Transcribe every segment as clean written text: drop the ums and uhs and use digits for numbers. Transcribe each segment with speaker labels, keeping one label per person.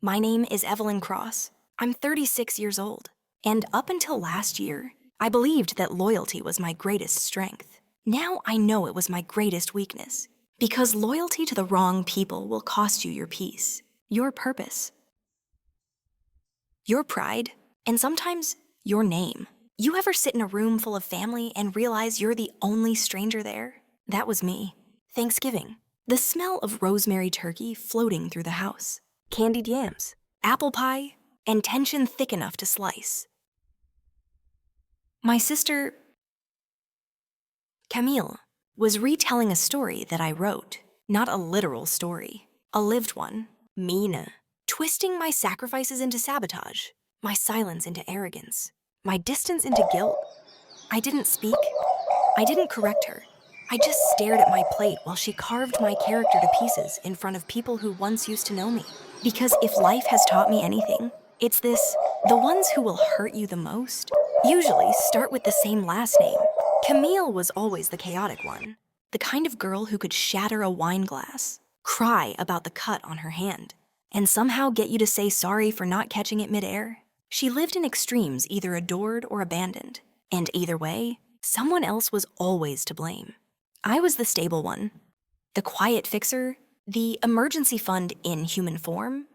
Speaker 1: My name is Evelyn Cross. I'm 36 years old. And up until last year, I believed that loyalty was my greatest strength. Now I know it was my greatest weakness. Because loyalty to the wrong people will cost you your peace, your purpose, your pride, and sometimes your name. You ever sit in a room full of family and realize you're the only stranger there? That was me. Thanksgiving. The smell of rosemary turkey floating through the house. Candied yams, apple pie, and tension thick enough to slice. My sister, Camille, was retelling a story that I wrote. Not a literal story, a lived one. Mina. Twisting my sacrifices into sabotage, my silence into arrogance, my distance into guilt. I didn't speak. I didn't correct her. I just stared at my plate while she carved my character to pieces in front of people who once used to know me. Because if life has taught me anything, it's this: the ones who will hurt you the most usually start with the same last name. Camille was always the chaotic one, the kind of girl who could shatter a wine glass, cry about the cut on her hand, and somehow get you to say sorry for not catching it midair. She lived in extremes, either adored or abandoned, and either way, someone else was always to blame. I was the stable one, the quiet fixer, the emergency fund in human form.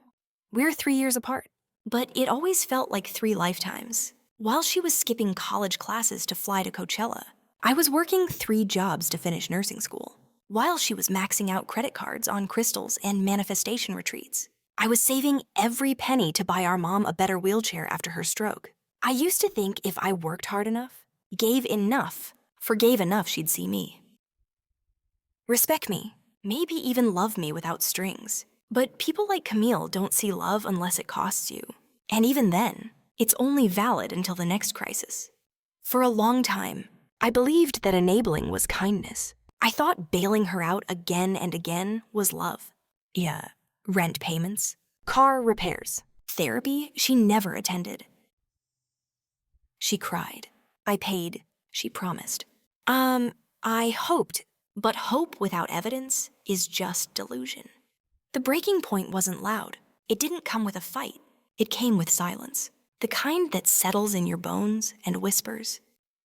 Speaker 1: We're 3 years apart, but it always felt like 3 lifetimes. While she was skipping college classes to fly to Coachella, I was working 3 jobs to finish nursing school. While she was maxing out credit cards on crystals and manifestation retreats, I was saving every penny to buy our mom a better wheelchair after her stroke. I used to think if I worked hard enough, gave enough, forgave enough, she'd see me. Respect me, maybe even love me without strings. But people like Camille don't see love unless it costs you. And even then, it's only valid until the next crisis. For a long time, I believed that enabling was kindness. I thought bailing her out again and again was love. Yeah, rent payments, car repairs, therapy she never attended. She cried. I paid. She promised. I hoped, but hope without evidence is just delusion. The breaking point wasn't loud. It didn't come with a fight. It came with silence. The kind that settles in your bones and whispers,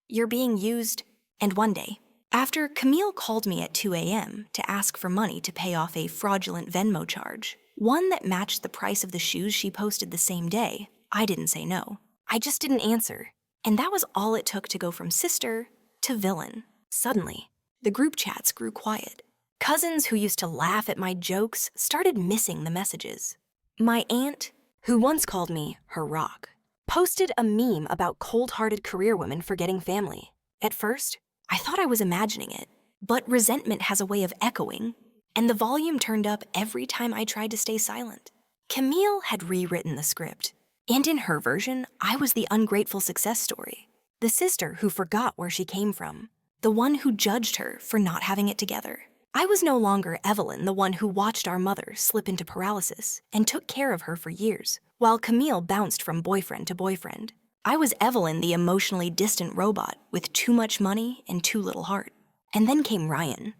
Speaker 1: "You're being used." And one day, after Camille called me at 2 a.m. to ask for money to pay off a fraudulent Venmo charge, one that matched the price of the shoes she posted the same day, I didn't say no. I just didn't answer. And that was all it took to go from sister to villain. Suddenly, the group chats grew quiet. Cousins who used to laugh at my jokes started missing the messages. My aunt, who once called me her rock, posted a meme about cold-hearted career women forgetting family. At first, I thought I was imagining it, but resentment has a way of echoing, and the volume turned up every time I tried to stay silent. Camille had rewritten the script, and in her version, I was the ungrateful success story, the sister who forgot where she came from, the one who judged her for not having it together. I was no longer Evelyn, the one who watched our mother slip into paralysis and took care of her for years, while Camille bounced from boyfriend to boyfriend. I was Evelyn, the emotionally distant robot with too much money and too little heart. And then came Ryan,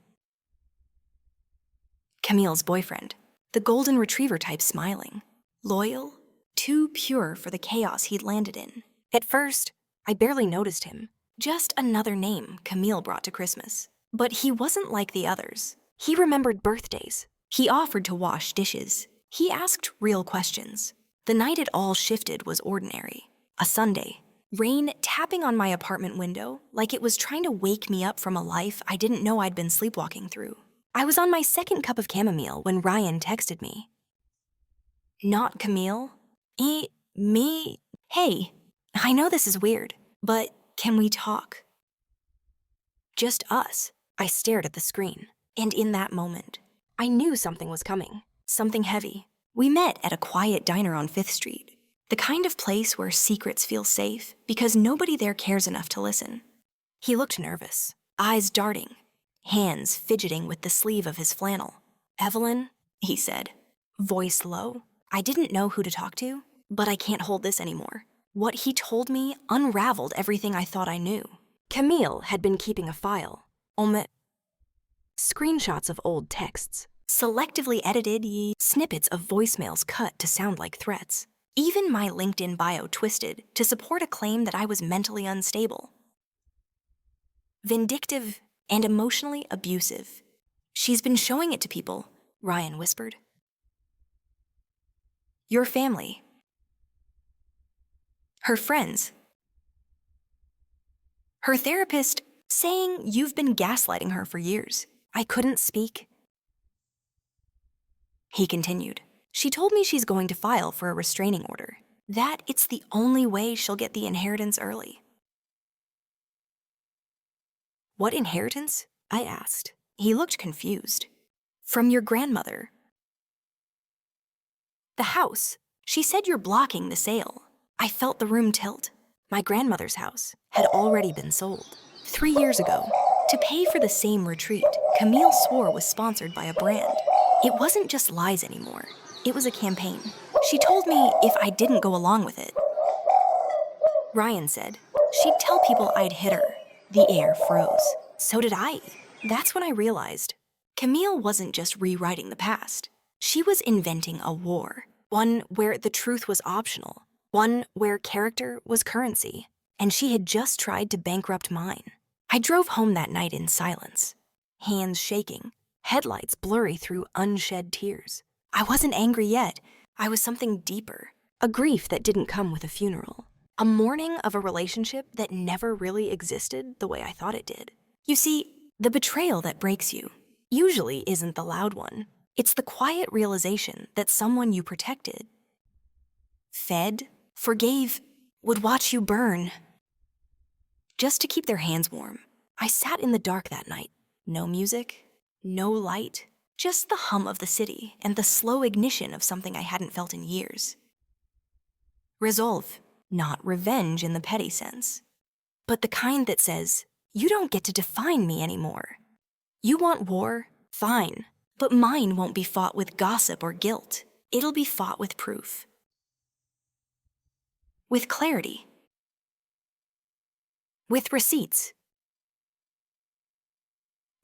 Speaker 1: Camille's boyfriend, the golden retriever type, smiling, loyal, too pure for the chaos he'd landed in. At first, I barely noticed him, just another name Camille brought to Christmas. But he wasn't like the others. He remembered birthdays. He offered to wash dishes. He asked real questions. The night it all shifted was ordinary. A Sunday, rain tapping on my apartment window like it was trying to wake me up from a life I didn't know I'd been sleepwalking through. I was on my 2nd cup of chamomile when Ryan texted me. Not Camille. Me. Hey, I know this is weird, but can we talk? Just us. I stared at the screen, and in that moment, I knew something was coming, something heavy. We met at a quiet diner on 5th Street, the kind of place where secrets feel safe because nobody there cares enough to listen. He looked nervous, eyes darting, hands fidgeting with the sleeve of his flannel. "Evelyn," he said, voice low. I didn't know who to talk to, but I can't hold this anymore. What he told me unraveled everything I thought I knew. Camille had been keeping a file. Screenshots of old texts, selectively edited snippets of voicemails cut to sound like threats. Even my LinkedIn bio twisted to support a claim that I was mentally unstable. Vindictive and emotionally abusive. She's been showing it to people, Ryan whispered. Your family. Her friends. Her therapist saying you've been gaslighting her for years. I couldn't speak. He continued. She told me she's going to file for a restraining order, that it's the only way she'll get the inheritance early. What inheritance? I asked. He looked confused. From your grandmother. The house. She said you're blocking the sale. I felt the room tilt. My grandmother's house had already been sold 3 years ago. To pay for the same retreat, Camille swore was sponsored by a brand. It wasn't just lies anymore. It was a campaign. She told me if I didn't go along with it. Ryan said she'd tell people I'd hit her. The air froze. So did I. That's when I realized Camille wasn't just rewriting the past. She was inventing a war. One where the truth was optional. One where character was currency. And she had just tried to bankrupt mine. I drove home that night in silence. Hands shaking. Headlights blurry through unshed tears. I wasn't angry yet. I was something deeper. A grief that didn't come with a funeral. A mourning of a relationship that never really existed the way I thought it did. You see, the betrayal that breaks you usually isn't the loud one. It's the quiet realization that someone you protected, fed, forgave, would watch you burn. Just to keep their hands warm, I sat in the dark that night. No music, no light, just the hum of the city and the slow ignition of something I hadn't felt in years. Resolve, not revenge in the petty sense, but the kind that says, you don't get to define me anymore. You want war? Fine, but mine won't be fought with gossip or guilt. It'll be fought with proof. With clarity. With receipts.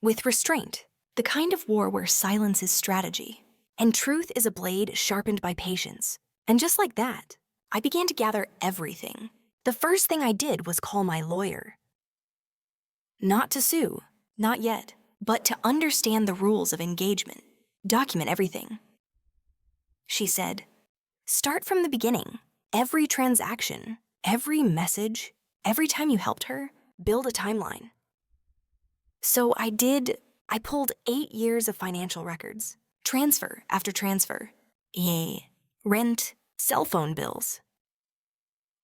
Speaker 1: With restraint. The kind of war where silence is strategy, and truth is a blade sharpened by patience. And just like that, I began to gather everything. The first thing I did was call my lawyer. Not to sue, not yet, but to understand the rules of engagement, document everything. She said, start from the beginning. Every transaction, every message, every time you helped her, build a timeline. So I pulled 8 years of financial records, transfer after transfer, rent, cell phone bills,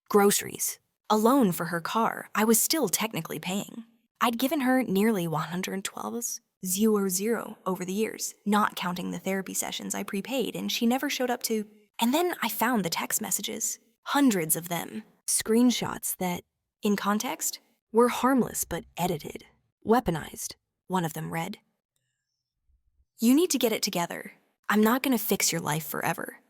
Speaker 1: groceries, a loan for her car I was still technically paying. I'd given her nearly 112,000 over the years, not counting the therapy sessions I prepaid and she never showed up to. And then I found the text messages, hundreds of them, screenshots that, in context, were harmless but edited, weaponized. One of them read, you need to get it together. I'm not going to fix your life forever.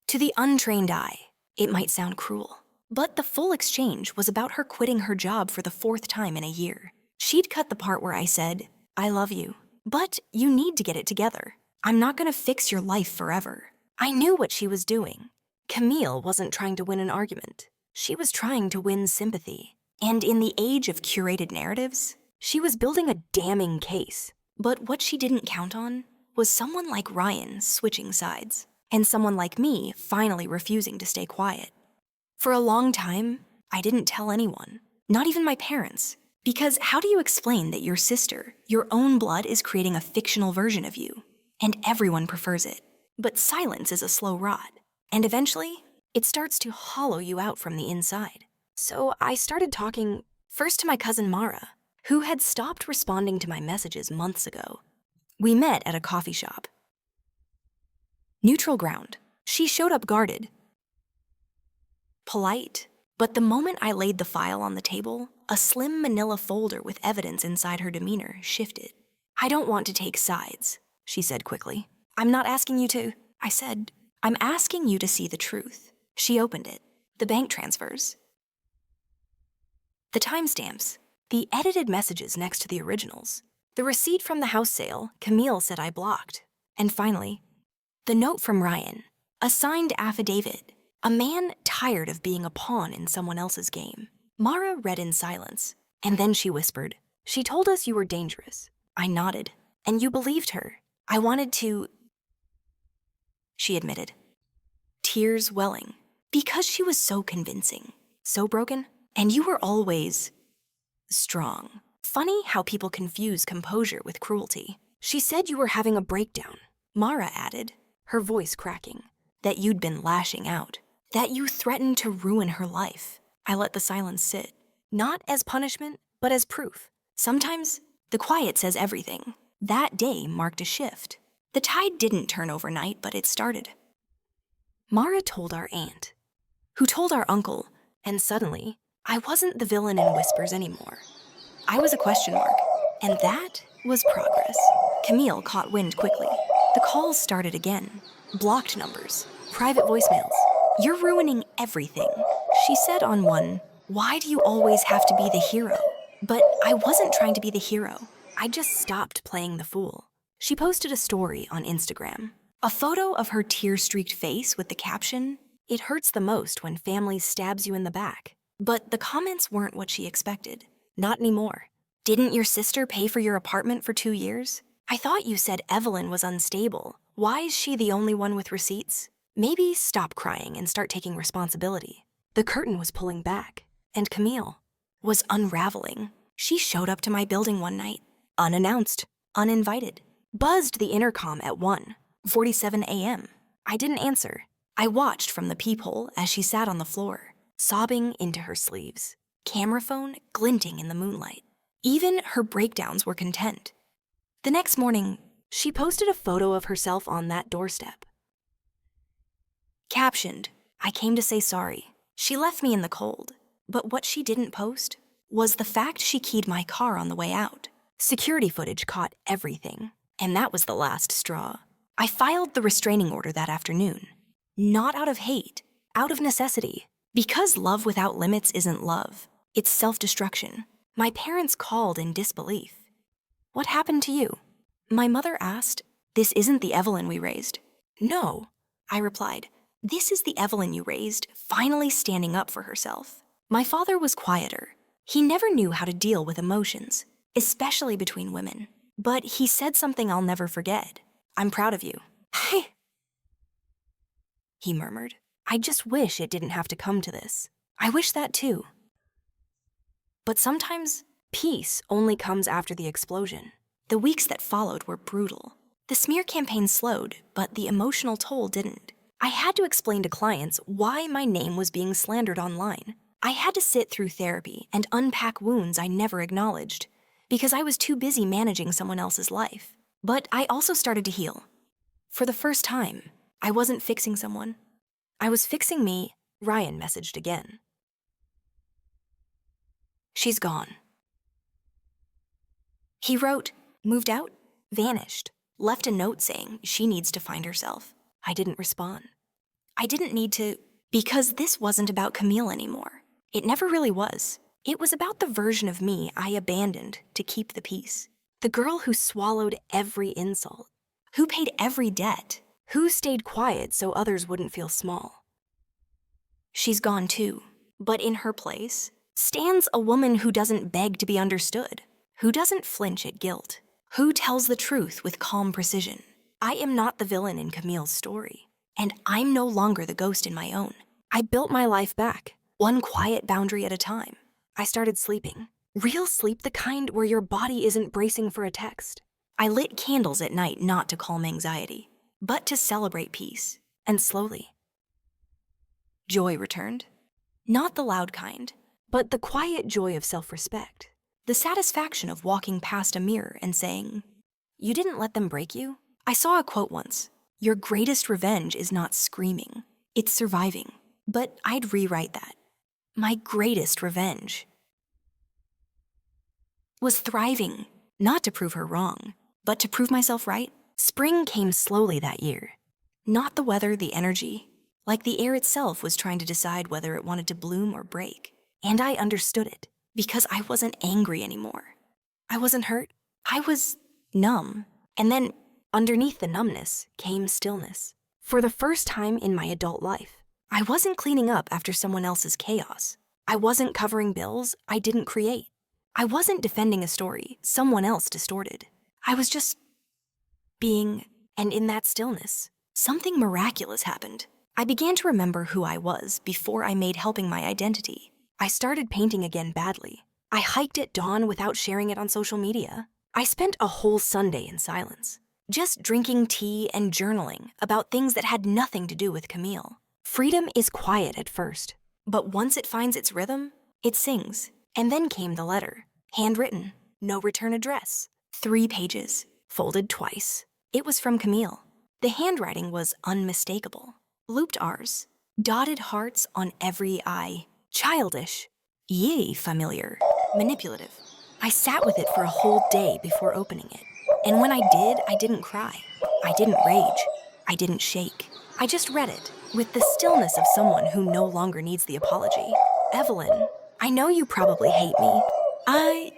Speaker 1: To the untrained eye, it might sound cruel, but the full exchange was about her quitting her job for the 4th time in a year. She'd cut the part where I said, I love you, but you need to get it together. I'm not going to fix your life forever. I knew what she was doing. Camille wasn't trying to win an argument. She was trying to win sympathy. And in the age of curated narratives, she was building a damning case. But what she didn't count on was someone like Ryan switching sides, and someone like me finally refusing to stay quiet. For a long time, I didn't tell anyone, not even my parents, because how do you explain that your sister, your own blood, is creating a fictional version of you? And everyone prefers it. But silence is a slow rot, and eventually, it starts to hollow you out from the inside. So I started talking first to my cousin Mara, who had stopped responding to my messages months ago. We met at a coffee shop. Neutral ground. She showed up guarded. Polite, but the moment I laid the file on the table, a slim manila folder with evidence inside her demeanor shifted. I don't want to take sides, she said quickly. I'm not asking you to, I said. I'm asking you to see the truth. She opened it. The bank transfers. The timestamps. The edited messages next to the originals. The receipt from the house sale Camille said I blocked. And finally, the note from Ryan, a signed affidavit, a man tired of being a pawn in someone else's game. Mara read in silence, and then she whispered, "She told us you were dangerous." I nodded, "And you believed her. I wanted to," she admitted, tears welling, "because she was so convincing, so broken, and you were always strong. Funny how people confuse composure with cruelty. She said you were having a breakdown," Mara added, her voice cracking, "that you'd been lashing out, that you threatened to ruin her life." I let the silence sit, not as punishment, but as proof. Sometimes the quiet says everything. That day marked a shift. The tide didn't turn overnight, but it started. Mara told our aunt, who told our uncle, and suddenly, I wasn't the villain in whispers anymore. I was a question mark, and that was progress. Camille caught wind quickly. The calls started again. Blocked numbers, private voicemails. "You're ruining everything," she said on one. "Why do you always have to be the hero?" But I wasn't trying to be the hero. I just stopped playing the fool. She posted a story on Instagram. A photo of her tear-streaked face with the caption, "It hurts the most when family stabs you in the back." But the comments weren't what she expected. Not anymore. "Didn't your sister pay for your apartment for 2 years? I thought you said Evelyn was unstable. Why is she the only one with receipts? Maybe stop crying and start taking responsibility." The curtain was pulling back, and Camille was unraveling. She showed up to my building one night, unannounced, uninvited, buzzed the intercom at 1:47 a.m. I didn't answer. I watched from the peephole as she sat on the floor, sobbing into her sleeves, camera phone glinting in the moonlight. Even her breakdowns were content. The next morning, she posted a photo of herself on that doorstep. Captioned, "I came to say sorry." She left me in the cold, but what she didn't post was the fact she keyed my car on the way out. Security footage caught everything, and that was the last straw. I filed the restraining order that afternoon. Not out of hate, out of necessity. Because love without limits isn't love. It's self-destruction. My parents called in disbelief. "What happened to you?" My mother asked. "This isn't the Evelyn we raised." "No," I replied. "This is the Evelyn you raised, finally standing up for herself." My father was quieter. He never knew how to deal with emotions, especially between women. But he said something I'll never forget. "I'm proud of you." "Hey," he murmured. "I just wish it didn't have to come to this. I wish that too." But sometimes peace only comes after the explosion. The weeks that followed were brutal. The smear campaign slowed, but the emotional toll didn't. I had to explain to clients why my name was being slandered online. I had to sit through therapy and unpack wounds I never acknowledged, because I was too busy managing someone else's life. But I also started to heal. For the first time, I wasn't fixing someone. I was fixing me. Ryan messaged again. "She's gone." He wrote, "Moved out, vanished, left a note saying she needs to find herself." I didn't respond. I didn't need to, because this wasn't about Camille anymore. It never really was. It was about the version of me I abandoned to keep the peace. The girl who swallowed every insult, who paid every debt, who stayed quiet so others wouldn't feel small. She's gone too, but in her place stands a woman who doesn't beg to be understood, who doesn't flinch at guilt, who tells the truth with calm precision. I am not the villain in Camille's story, and I'm no longer the ghost in my own. I built my life back, one quiet boundary at a time. I started sleeping. Real sleep, the kind where your body isn't bracing for a text. I lit candles at night not to calm anxiety, but to celebrate peace, and slowly. Joy returned. Not the loud kind, but the quiet joy of self-respect. The satisfaction of walking past a mirror and saying, "You didn't let them break you?" I saw a quote once, "Your greatest revenge is not screaming, it's surviving." But I'd rewrite that. My greatest revenge was thriving, not to prove her wrong, but to prove myself right. Spring came slowly that year. Not the weather, the energy. Like the air itself was trying to decide whether it wanted to bloom or break. And I understood it, because I wasn't angry anymore. I wasn't hurt. I was numb. And then Underneath the numbness came stillness. For the first time in my adult life, I wasn't cleaning up after someone else's chaos. I wasn't covering bills I didn't create. I wasn't defending a story someone else distorted. I was just being, and in that stillness, something miraculous happened. I began to remember who I was before I made helping my identity. I started painting again badly. I hiked at dawn without sharing it on social media. I spent a whole Sunday in silence, just drinking tea and journaling about things that had nothing to do with Camille. Freedom is quiet at first, but once it finds its rhythm, it sings. And then came the letter, handwritten, no return address, 3 pages, folded twice. It was from Camille. The handwriting was unmistakable. Looped R's, dotted hearts on every I. Childish, yea, familiar, manipulative. I sat with it for a whole day before opening it. And when I did, I didn't cry. I didn't rage. I didn't shake. I just read it with the stillness of someone who no longer needs the apology. Evelyn, I know you probably hate me. I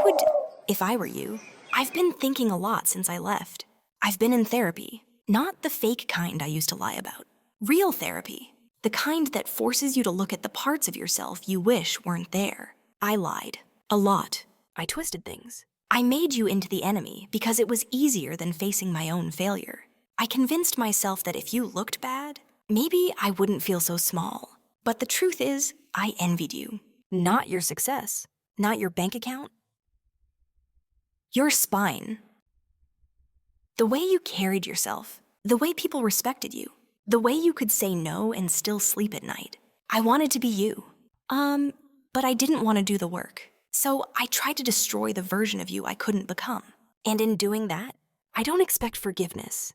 Speaker 1: would, if I were you. I've been thinking a lot since I left. I've been in therapy, not the fake kind I used to lie about. Real therapy, the kind that forces you to look at the parts of yourself you wish weren't there. I lied. A lot. I twisted things. I made you into the enemy because it was easier than facing my own failure. I convinced myself that if you looked bad, maybe I wouldn't feel so small. But the truth is, I envied you. Not your success, not your bank account. Your spine. The way you carried yourself, the way people respected you, the way you could say no and still sleep at night. I wanted to be you. But I didn't want to do the work. So I tried to destroy the version of you I couldn't become. And in doing that, I don't expect forgiveness.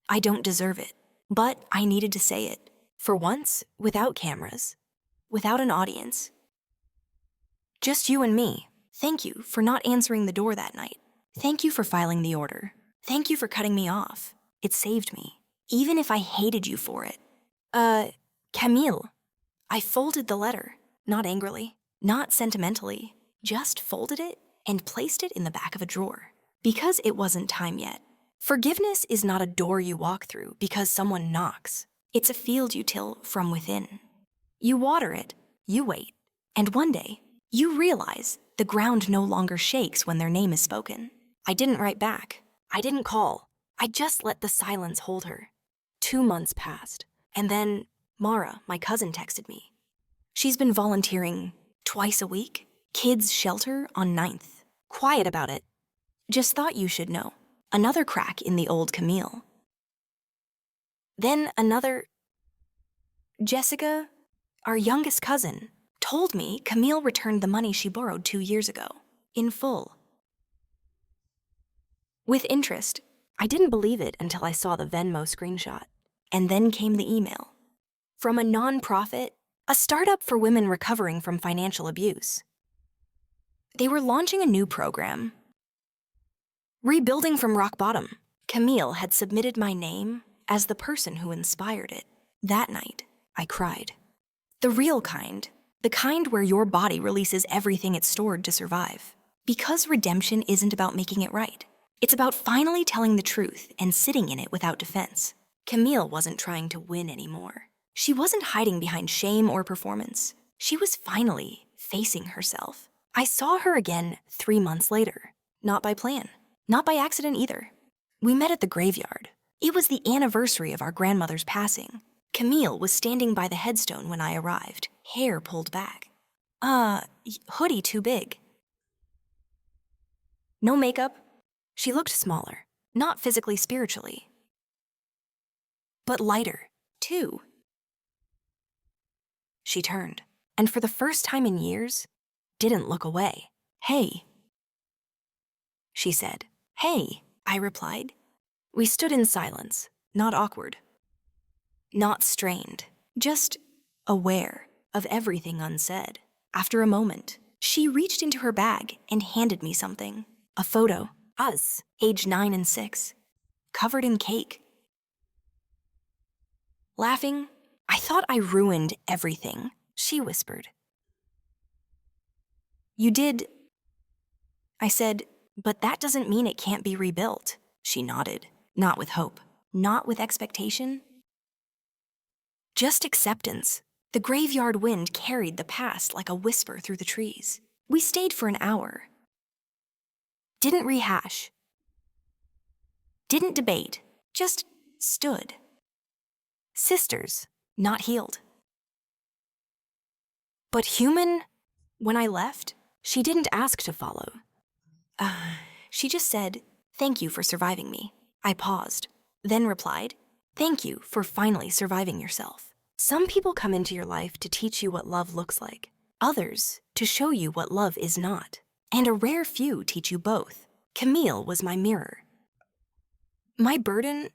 Speaker 1: I don't deserve it, but I needed to say it. For once, without cameras, without an audience. Just you and me. Thank you for not answering the door that night. Thank you for filing the order. Thank you for cutting me off. It saved me, even if I hated you for it. Camille. I folded the letter, not angrily, not sentimentally, just folded it and placed it in the back of a drawer, because it wasn't time yet. Forgiveness is not a door you walk through because someone knocks. It's a field you till from within. You water it, you wait, and one day, you realize the ground no longer shakes when their name is spoken. I didn't write back. I didn't call. I just let the silence hold her. 2 months passed, and then Mara, my cousin, texted me. She's been volunteering twice a week, kids' shelter on 9th. Quiet about it. Just thought you should know. Another crack in the old Camille. Then another. Jessica, our youngest cousin, told me Camille returned the money she borrowed 2 years ago, in full. With interest. I didn't believe it until I saw the Venmo screenshot. And then came the email. From a nonprofit, a startup for women recovering from financial abuse. They were launching a new program. Rebuilding from rock bottom. Camille had submitted my name as the person who inspired it. That night, I cried. The real kind. The kind where your body releases everything it stored to survive. Because redemption isn't about making it right. It's about finally telling the truth and sitting in it without defense. Camille wasn't trying to win anymore. She wasn't hiding behind shame or performance. She was finally facing herself. I saw her again 3 months later. Not by plan. Not by accident either. We met at the graveyard. It was the anniversary of our grandmother's passing. Camille was standing by the headstone when I arrived, hair pulled back. Hoodie too big. No makeup. She looked smaller, not physically, spiritually. But lighter, too. She turned, and for the first time in years, didn't look away. Hey, she said. Hey, I replied. We stood in silence, not awkward. Not strained, just aware of everything unsaid. After a moment, she reached into her bag and handed me something. A photo. Us, age 9 and 6, covered in cake. Laughing, I thought I ruined everything, she whispered. You did. I said, but that doesn't mean it can't be rebuilt. She nodded, not with hope, not with expectation, just acceptance. The graveyard wind carried the past like a whisper through the trees. We stayed for an hour. Didn't rehash. Didn't debate. Just stood. Sisters, not healed. But human, when I left, she didn't ask to follow. She just said, "Thank you for surviving me." I paused, then replied, "Thank you for finally surviving yourself." Some people come into your life to teach you what love looks like, others to show you what love is not, and a rare few teach you both. Camille was my mirror. My burden,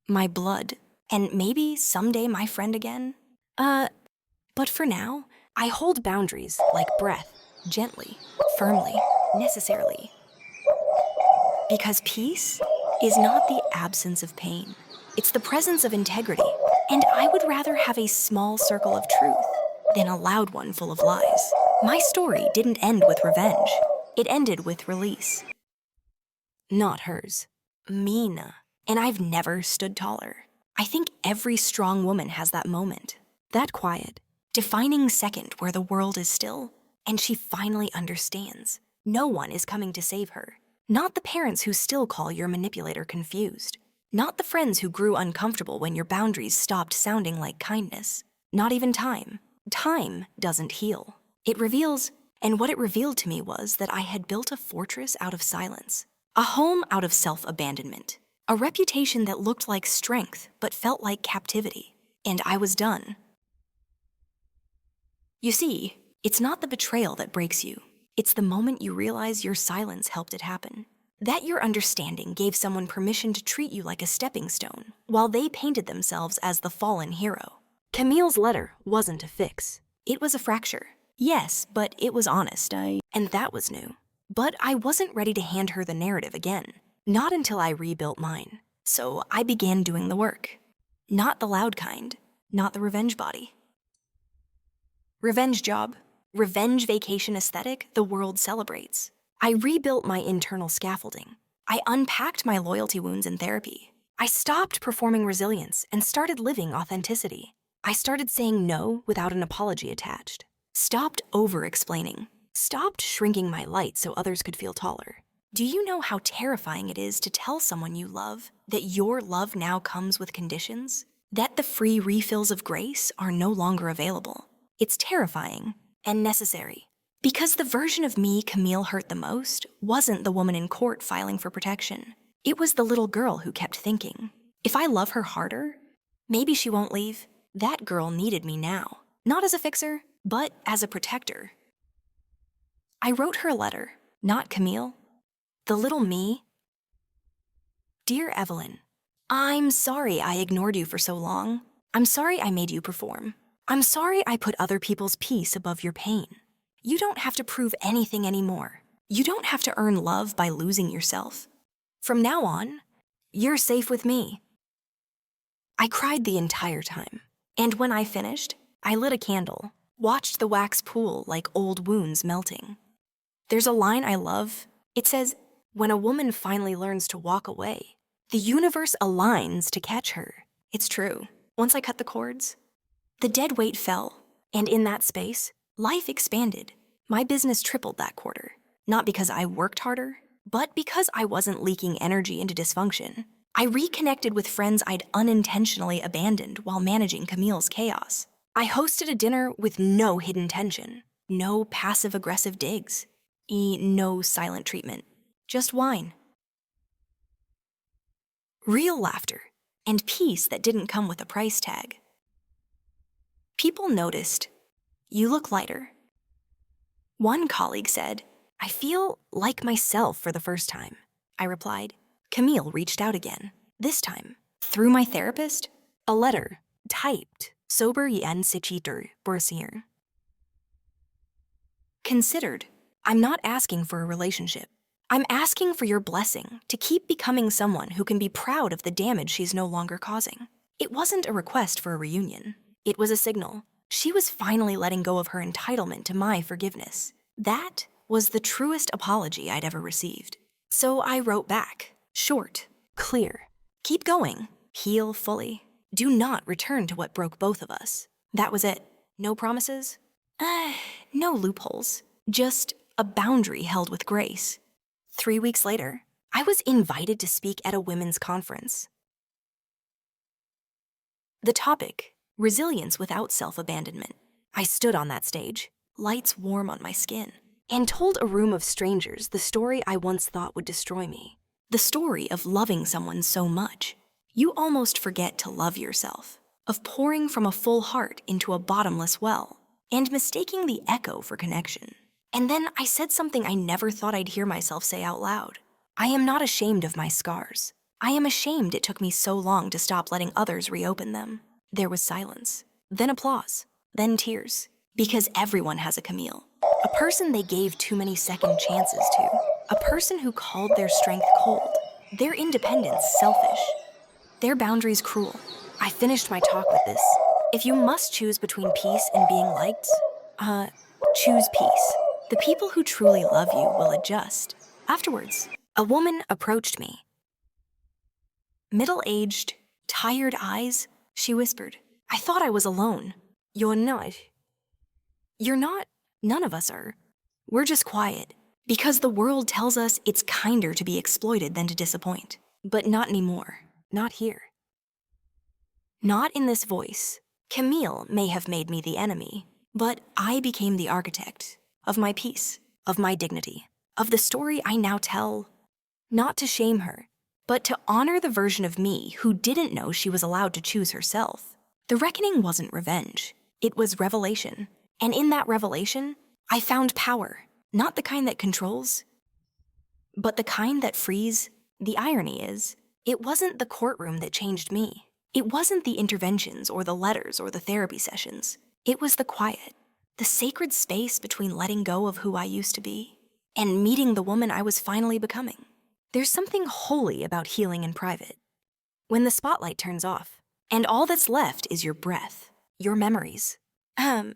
Speaker 1: my blood, and maybe someday my friend again. But for now, I hold boundaries like breath, gently, firmly, necessarily. Because peace is not the absence of pain. It's the presence of integrity, and I would rather have a small circle of truth than a loud one full of lies. My story didn't end with revenge. It ended with release. Not hers. Mina. And I've never stood taller. I think every strong woman has that moment. That quiet, defining second where the world is still, and she finally understands. No one is coming to save her. Not the parents who still call your manipulator confused. Not the friends who grew uncomfortable when your boundaries stopped sounding like kindness. Not even time. Time doesn't heal. It reveals, and what it revealed to me was that I had built a fortress out of silence. A home out of self-abandonment. A reputation that looked like strength but felt like captivity. And I was done. You see, it's not the betrayal that breaks you. It's the moment you realize your silence helped it happen. That your understanding gave someone permission to treat you like a stepping stone, while they painted themselves as the fallen hero. Camille's letter wasn't a fix. It was a fracture. Yes, but it was honest, and that was new. But I wasn't ready to hand her the narrative again. Not until I rebuilt mine. So I began doing the work. Not the loud kind, not the revenge body. Revenge job, revenge vacation aesthetic the world celebrates. I rebuilt my internal scaffolding. I unpacked my loyalty wounds in therapy. I stopped performing resilience and started living authenticity. I started saying no without an apology attached. Stopped over-explaining. Stopped shrinking my light so others could feel taller. Do you know how terrifying it is to tell someone you love that your love now comes with conditions? That the free refills of grace are no longer available? It's terrifying and necessary. Because the version of me Camille hurt the most wasn't the woman in court filing for protection. It was the little girl who kept thinking, if I love her harder, maybe she won't leave. That girl needed me now, not as a fixer, but as a protector. I wrote her a letter, not Camille. The little me. Dear Evelyn, I'm sorry I ignored you for so long. I'm sorry I made you perform. I'm sorry I put other people's peace above your pain. You don't have to prove anything anymore. You don't have to earn love by losing yourself. From now on, you're safe with me. I cried the entire time, and when I finished, I lit a candle, watched the wax pool like old wounds melting. There's a line I love. It says, when a woman finally learns to walk away, the universe aligns to catch her. It's true. Once I cut the cords, the dead weight fell, and in that space, life expanded. My business tripled that quarter, not because I worked harder, but because I wasn't leaking energy into dysfunction. I reconnected with friends I'd unintentionally abandoned while managing Camille's chaos. I hosted a dinner with no hidden tension, no passive-aggressive digs, no silent treatment, just wine. Real laughter, and peace that didn't come with a price tag. People noticed, you look lighter. One colleague said, I feel like myself for the first time. I replied. Camille reached out again, this time, through my therapist, a letter, typed, sober yan sichiter bursir. Considered, I'm not asking for a relationship. I'm asking for your blessing to keep becoming someone who can be proud of the damage she's no longer causing. It wasn't a request for a reunion. It was a signal. She was finally letting go of her entitlement to my forgiveness. That was the truest apology I'd ever received. So I wrote back, Short, clear. Keep going. Heal fully. Do not return to what broke both of us. That was it. No promises? No loopholes. Just a boundary held with grace. 3 weeks later, I was invited to speak at a women's conference. The topic, resilience without self-abandonment. I stood on that stage, lights warm on my skin, and told a room of strangers the story I once thought would destroy me. The story of loving someone so much, you almost forget to love yourself, of pouring from a full heart into a bottomless well, and mistaking the echo for connection. And then I said something I never thought I'd hear myself say out loud. I am not ashamed of my scars. I am ashamed it took me so long to stop letting others reopen them. There was silence, then applause, then tears, because everyone has a Camille. A person they gave too many second chances to. A person who called their strength cold, their independence selfish, their boundaries cruel. I finished my talk with this. If you must choose between peace and being liked, choose peace. The people who truly love you will adjust. Afterwards, a woman approached me. Middle-aged, tired eyes, she whispered. I thought I was alone. You're not. You're not. None of us are. We're just quiet. Because the world tells us it's kinder to be exploited than to disappoint. But not anymore. Not here. Not in this voice. Camille may have made me the enemy, but I became the architect of my peace, of my dignity, of the story I now tell, not to shame her, but to honor the version of me who didn't know she was allowed to choose herself. The reckoning wasn't revenge. It was revelation. And in that revelation, I found power, not the kind that controls, but the kind that frees. The irony is, it wasn't the courtroom that changed me. It wasn't the interventions or the letters or the therapy sessions. It was the quiet, the sacred space between letting go of who I used to be and meeting the woman I was finally becoming. There's something holy about healing in private. When the spotlight turns off, and all that's left is your breath, your memories, and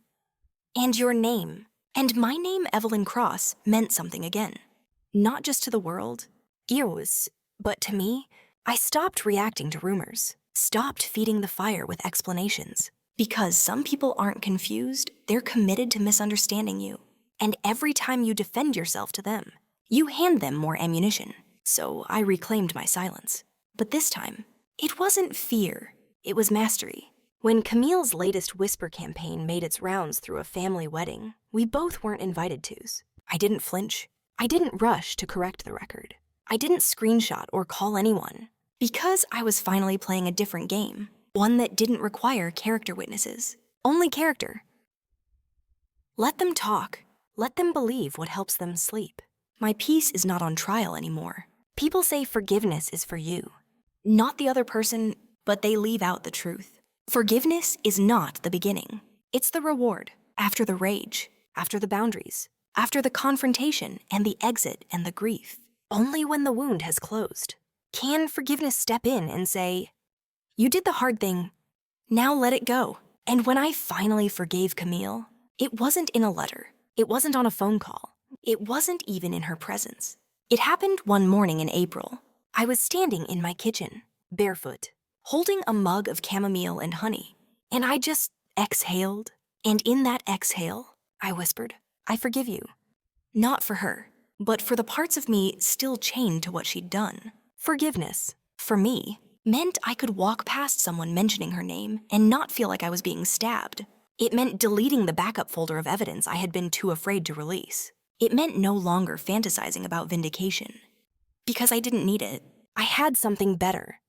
Speaker 1: your name. And my name, Evelyn Cross, meant something again. Not just to the world, ears, but to me. I stopped reacting to rumors, stopped feeding the fire with explanations. Because some people aren't confused, they're committed to misunderstanding you. And every time you defend yourself to them, you hand them more ammunition. So I reclaimed my silence. But this time, it wasn't fear, it was mastery. When Camille's latest whisper campaign made its rounds through a family wedding, we both weren't invited to's. I didn't flinch. I didn't rush to correct the record. I didn't screenshot or call anyone. Because I was finally playing a different game, one that didn't require character witnesses, only character. Let them talk. Let them believe what helps them sleep. My peace is not on trial anymore. People say forgiveness is for you, not the other person, but they leave out the truth. Forgiveness is not the beginning. It's the reward, after the rage, after the boundaries, after the confrontation and the exit and the grief. Only when the wound has closed can forgiveness step in and say, you did the hard thing, now let it go. And when I finally forgave Camille, it wasn't in a letter. It wasn't on a phone call. It wasn't even in her presence. It happened one morning in April. I was standing in my kitchen, barefoot, holding a mug of chamomile and honey, and I just exhaled. And in that exhale, I whispered, I forgive you. Not for her, but for the parts of me still chained to what she'd done. Forgiveness, for me, meant I could walk past someone mentioning her name and not feel like I was being stabbed. It meant deleting the backup folder of evidence I had been too afraid to release. It meant no longer fantasizing about vindication. Because I didn't need it. I had something better.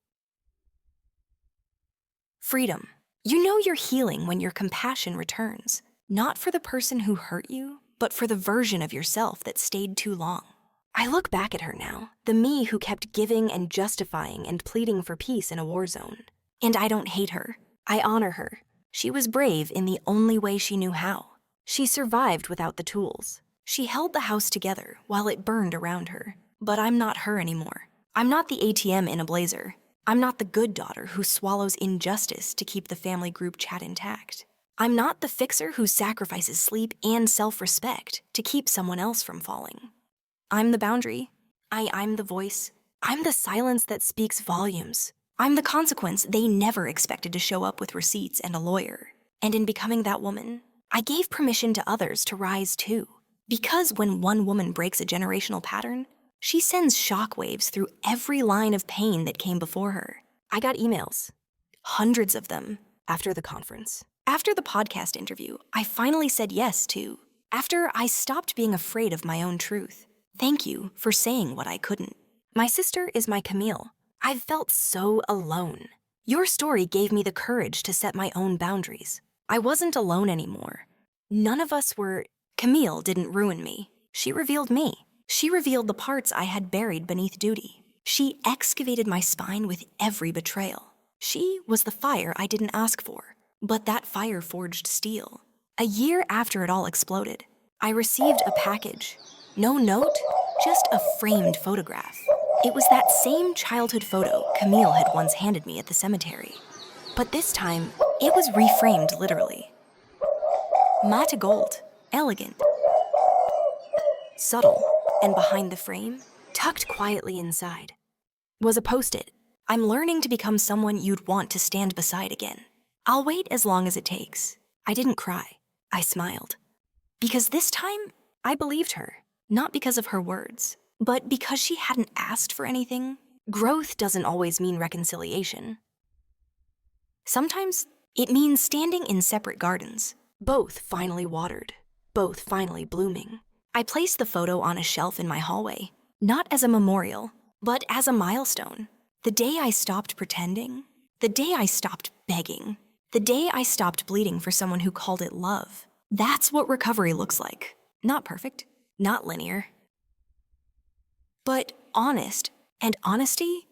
Speaker 1: Freedom. You know you're healing when your compassion returns, not for the person who hurt you, but for the version of yourself that stayed too long. I look back at her now, the me who kept giving and justifying and pleading for peace in a war zone. And I don't hate her. I honor her. She was brave in the only way she knew how. She survived without the tools. She held the house together while it burned around her. But I'm not her anymore. I'm not the ATM in a blazer. I'm not the good daughter who swallows injustice to keep the family group chat intact. I'm not the fixer who sacrifices sleep and self-respect to keep someone else from falling. I'm the boundary. I'm the voice. I'm the silence that speaks volumes. I'm the consequence they never expected to show up with receipts and a lawyer. And in becoming that woman, I gave permission to others to rise too. Because when one woman breaks a generational pattern, she sends shockwaves through every line of pain that came before her. I got emails, hundreds of them, after the conference. After the podcast interview, I finally said yes to. After I stopped being afraid of my own truth. Thank you for saying what I couldn't. My sister is my Camille. I've felt so alone. Your story gave me the courage to set my own boundaries. I wasn't alone anymore. None of us were. Camille didn't ruin me. She revealed me. She revealed the parts I had buried beneath duty. She excavated my spine with every betrayal. She was the fire I didn't ask for, but that fire forged steel. A year after it all exploded, I received a package. No note, just a framed photograph. It was that same childhood photo Camille had once handed me at the cemetery. But this time, it was reframed literally. Matte gold, elegant, subtle, and behind the frame, tucked quietly inside, was a post-it. I'm learning to become someone you'd want to stand beside again. I'll wait as long as it takes. I didn't cry. I smiled. Because this time, I believed her. Not because of her words, but because she hadn't asked for anything. Growth doesn't always mean reconciliation. Sometimes it means standing in separate gardens, both finally watered, both finally blooming. I placed the photo on a shelf in my hallway, not as a memorial, but as a milestone. The day I stopped pretending, the day I stopped begging, the day I stopped bleeding for someone who called it love. That's what recovery looks like. Not perfect, not linear, but honest. And honesty,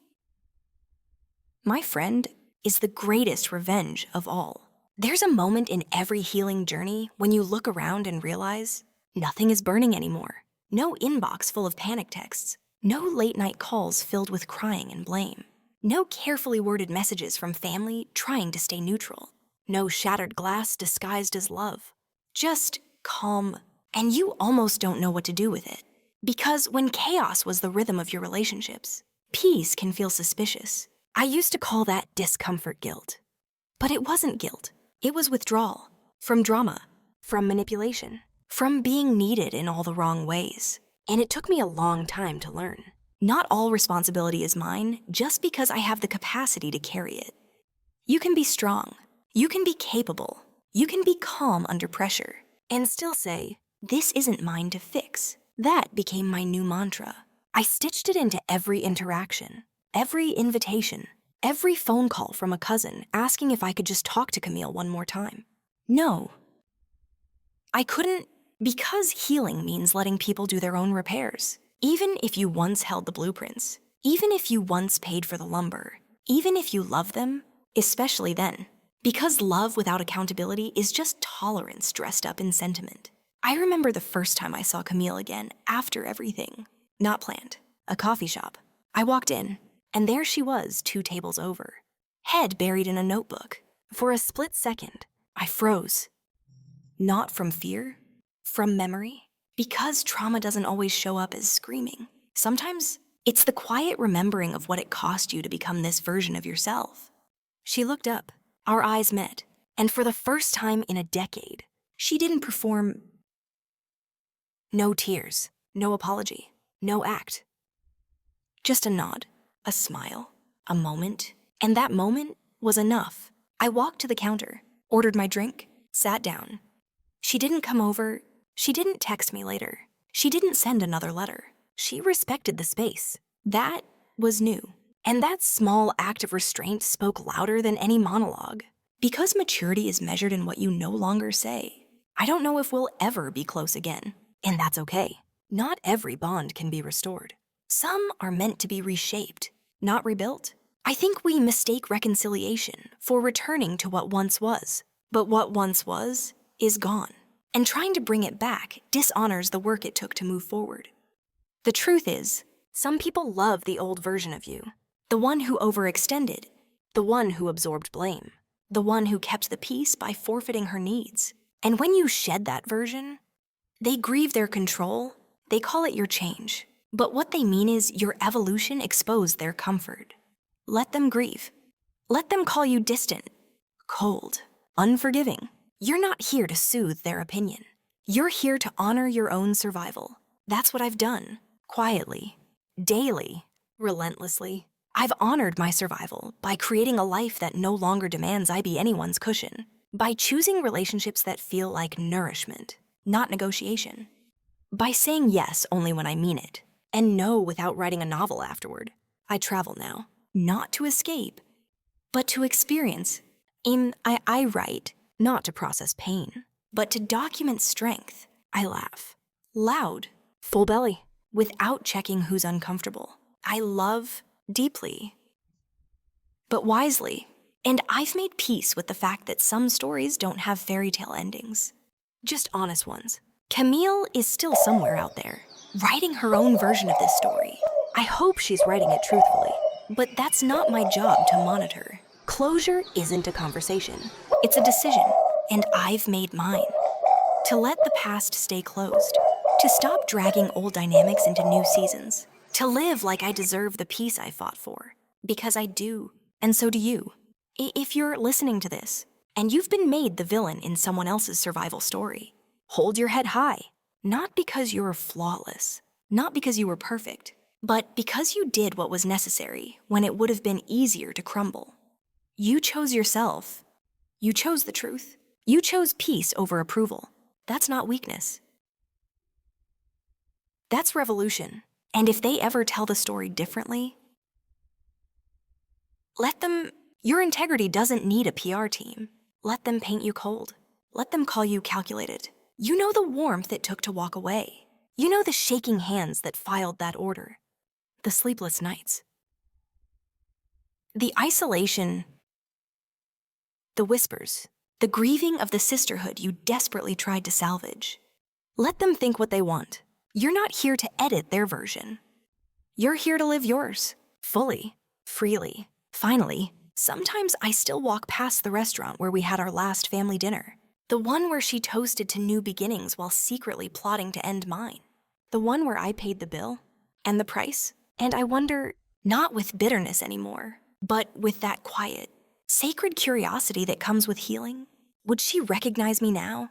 Speaker 1: my friend, is the greatest revenge of all. There's a moment in every healing journey when you look around and realize nothing is burning anymore. No inbox full of panic texts. No late-night calls filled with crying and blame. No carefully worded messages from family trying to stay neutral. No shattered glass disguised as love. Just calm, and you almost don't know what to do with it. Because when chaos was the rhythm of your relationships, peace can feel suspicious. I used to call that discomfort guilt. But it wasn't guilt. It was withdrawal. From drama. From manipulation. From being needed in all the wrong ways. And it took me a long time to learn. Not all responsibility is mine just because I have the capacity to carry it. You can be strong. You can be capable. You can be calm under pressure. And still say, this isn't mine to fix. That became my new mantra. I stitched it into every interaction, every invitation, every phone call from a cousin asking if I could just talk to Camille one more time. No. I couldn't, because healing means letting people do their own repairs. Even if you once held the blueprints, even if you once paid for the lumber, even if you love them, especially then. Because love without accountability is just tolerance dressed up in sentiment. I remember the first time I saw Camille again after everything. Not planned. A coffee shop. I walked in, and there she was 2 tables over. Head buried in a notebook. For a split second, I froze. Not from fear, from memory. Because trauma doesn't always show up as screaming. Sometimes it's the quiet remembering of what it cost you to become this version of yourself. She looked up. Our eyes met. And for the first time in a decade, she didn't perform. No tears, no apology, no act. Just a nod, a smile, a moment, and that moment was enough. I walked to the counter, ordered my drink, sat down. She didn't come over, she didn't text me later, she didn't send another letter. She respected the space. That was new. And that small act of restraint spoke louder than any monologue. Because maturity is measured in what you no longer say, I don't know if we'll ever be close again. And that's okay. Not every bond can be restored. Some are meant to be reshaped, not rebuilt. I think we mistake reconciliation for returning to what once was. But what once was is gone. And trying to bring it back dishonors the work it took to move forward. The truth is, some people love the old version of you. The one who overextended. The one who absorbed blame. The one who kept the peace by forfeiting her needs. And when you shed that version, they grieve their control, they call it your change. But what they mean is your evolution exposed their comfort. Let them grieve. Let them call you distant, cold, unforgiving. You're not here to soothe their opinion. You're here to honor your own survival. That's what I've done. Quietly, daily, relentlessly. I've honored my survival by creating a life that no longer demands I be anyone's cushion. By choosing relationships that feel like nourishment, not negotiation. By saying yes only when I mean it, and no without writing a novel afterward. I travel now, not to escape, but to experience. I write, not to process pain, but to document strength. I laugh, loud, full belly, without checking who's uncomfortable. I love deeply, but wisely. And I've made peace with the fact that some stories don't have fairy tale endings, just honest ones. Camille is still somewhere out there, writing her own version of this story. I hope she's writing it truthfully, but that's not my job to monitor. Closure isn't a conversation, it's a decision, and I've made mine. To let the past stay closed, to stop dragging old dynamics into new seasons, to live like I deserve the peace I fought for, because I do, and so do you. If you're listening to this, and you've been made the villain in someone else's survival story, hold your head high, not because you're flawless, not because you were perfect, but because you did what was necessary when it would have been easier to crumble. You chose yourself. You chose the truth. You chose peace over approval. That's not weakness. That's revolution. And if they ever tell the story differently, let them. Your integrity doesn't need a PR team. Let them paint you cold. Let them call you calculated. You know the warmth it took to walk away. You know the shaking hands that filed that order. The sleepless nights. The isolation. The whispers. The grieving of the sisterhood you desperately tried to salvage. Let them think what they want. You're not here to edit their version. You're here to live yours. Fully. Freely. Finally. Sometimes I still walk past the restaurant where we had our last family dinner. The one where she toasted to new beginnings while secretly plotting to end mine. The one where I paid the bill and the price. And I wonder, not with bitterness anymore, but with that quiet, sacred curiosity that comes with healing. Would she recognize me now?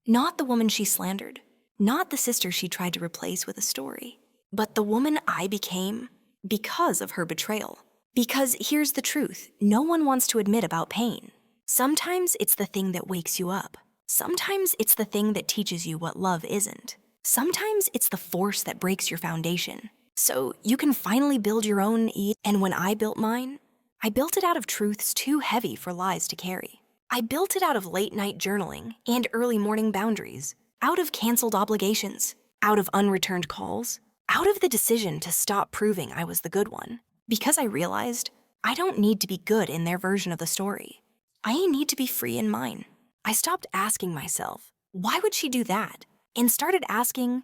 Speaker 1: Not the woman she slandered, not the sister she tried to replace with a story, but the woman I became because of her betrayal. Because here's the truth, no one wants to admit about pain. Sometimes it's the thing that wakes you up. Sometimes it's the thing that teaches you what love isn't. Sometimes it's the force that breaks your foundation. So you can finally build your own And when I built mine, I built it out of truths too heavy for lies to carry. I built it out of late night journaling and early morning boundaries, out of canceled obligations, out of unreturned calls, out of the decision to stop proving I was the good one. Because I realized I don't need to be good in their version of the story. I need to be free in mine. I stopped asking myself, why would she do that? And started asking,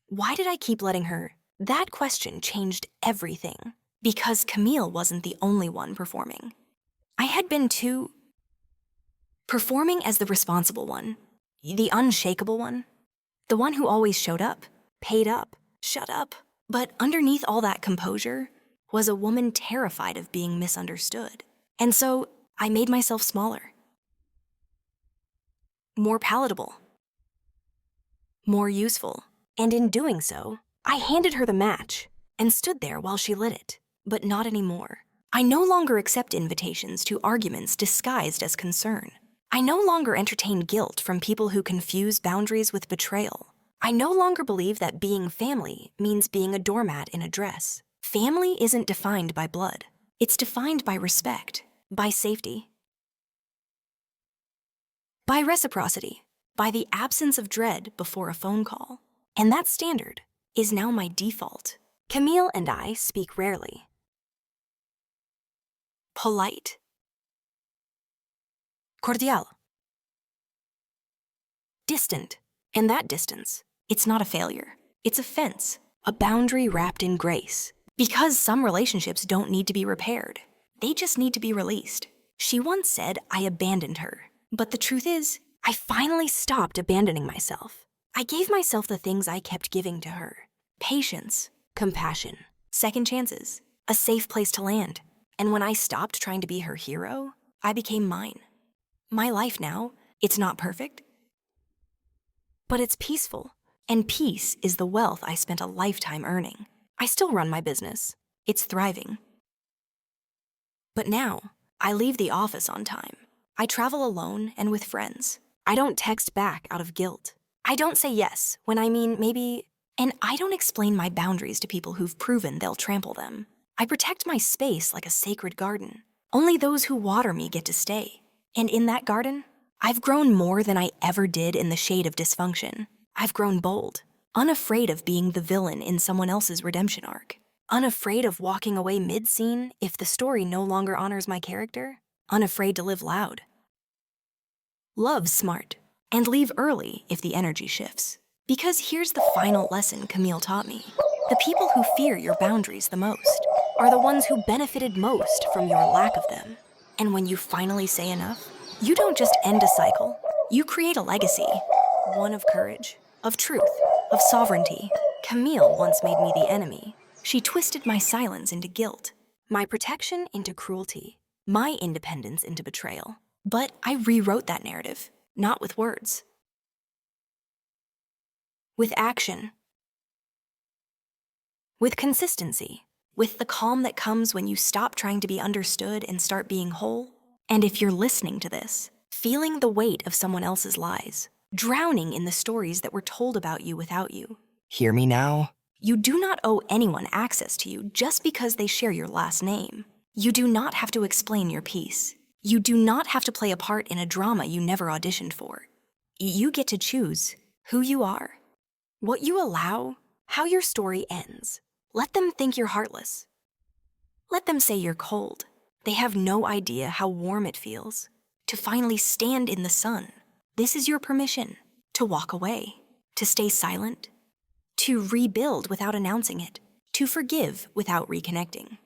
Speaker 1: why did I keep letting her? That question changed everything. Because Camille wasn't the only one performing. I had been too. Performing as the responsible one, the unshakable one, the one who always showed up, paid up, shut up. But underneath all that composure was a woman terrified of being misunderstood. And so I made myself smaller, more palatable, more useful. And in doing so, I handed her the match and stood there while she lit it, but not anymore. I no longer accept invitations to arguments disguised as concern. I no longer entertain guilt from people who confuse boundaries with betrayal. I no longer believe that being family means being a doormat in a dress. Family isn't defined by blood. It's defined by respect, by safety, by reciprocity, by the absence of dread before a phone call. And that standard is now my default. Camille and I speak rarely. Polite. Cordial. Distant. And that distance, it's not a failure. It's a fence, a boundary wrapped in grace. Because some relationships don't need to be repaired. They just need to be released. She once said I abandoned her. But the truth is, I finally stopped abandoning myself. I gave myself the things I kept giving to her. patience, compassion, second chances, a safe place to land. And when I stopped trying to be her hero, I became mine. My life now, it's not perfect, but it's peaceful. And peace is the wealth I spent a lifetime earning. I still run my business. It's thriving. But now, I leave the office on time. I travel alone and with friends. I don't text back out of guilt. I don't say yes when I mean maybe, and I don't explain my boundaries to people who've proven they'll trample them. I protect my space like a sacred garden. Only those who water me get to stay. And in that garden, I've grown more than I ever did in the shade of dysfunction. I've grown bold, unafraid of being the villain in someone else's redemption arc, unafraid of walking away mid-scene if the story no longer honors my character, unafraid to live loud. Love smart, and leave early if the energy shifts. Because here's the final lesson Camille taught me. The people who fear your boundaries the most are the ones who benefited most from your lack of them. And when you finally say enough, you don't just end a cycle, you create a legacy. One of courage, of truth, of sovereignty. Camille once made me the enemy. She twisted my silence into guilt, my protection into cruelty, my independence into betrayal. But I rewrote that narrative, not with words. With action. With consistency. With the calm that comes when you stop trying to be understood and start being whole. And if you're listening to this, feeling the weight of someone else's lies, drowning in the stories that were told about you without you. Hear me now? You do not owe anyone access to you just because they share your last name. You do not have to explain your piece. You do not have to play a part in a drama you never auditioned for. You get to choose who you are, what you allow, how your story ends. Let them think you're heartless. Let them say you're cold. They have no idea how warm it feels to finally stand in the sun. This is your permission to walk away, to stay silent, to rebuild without announcing it, to forgive without reconnecting,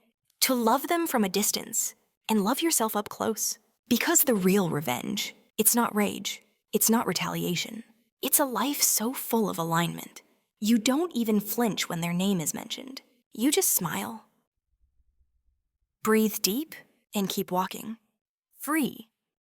Speaker 1: to love them from a distance and love yourself up close. Because the real revenge, it's not rage, it's not retaliation. It's a life so full of alignment. You don't even flinch when their name is mentioned. You just smile. Breathe deep and keep walking. Free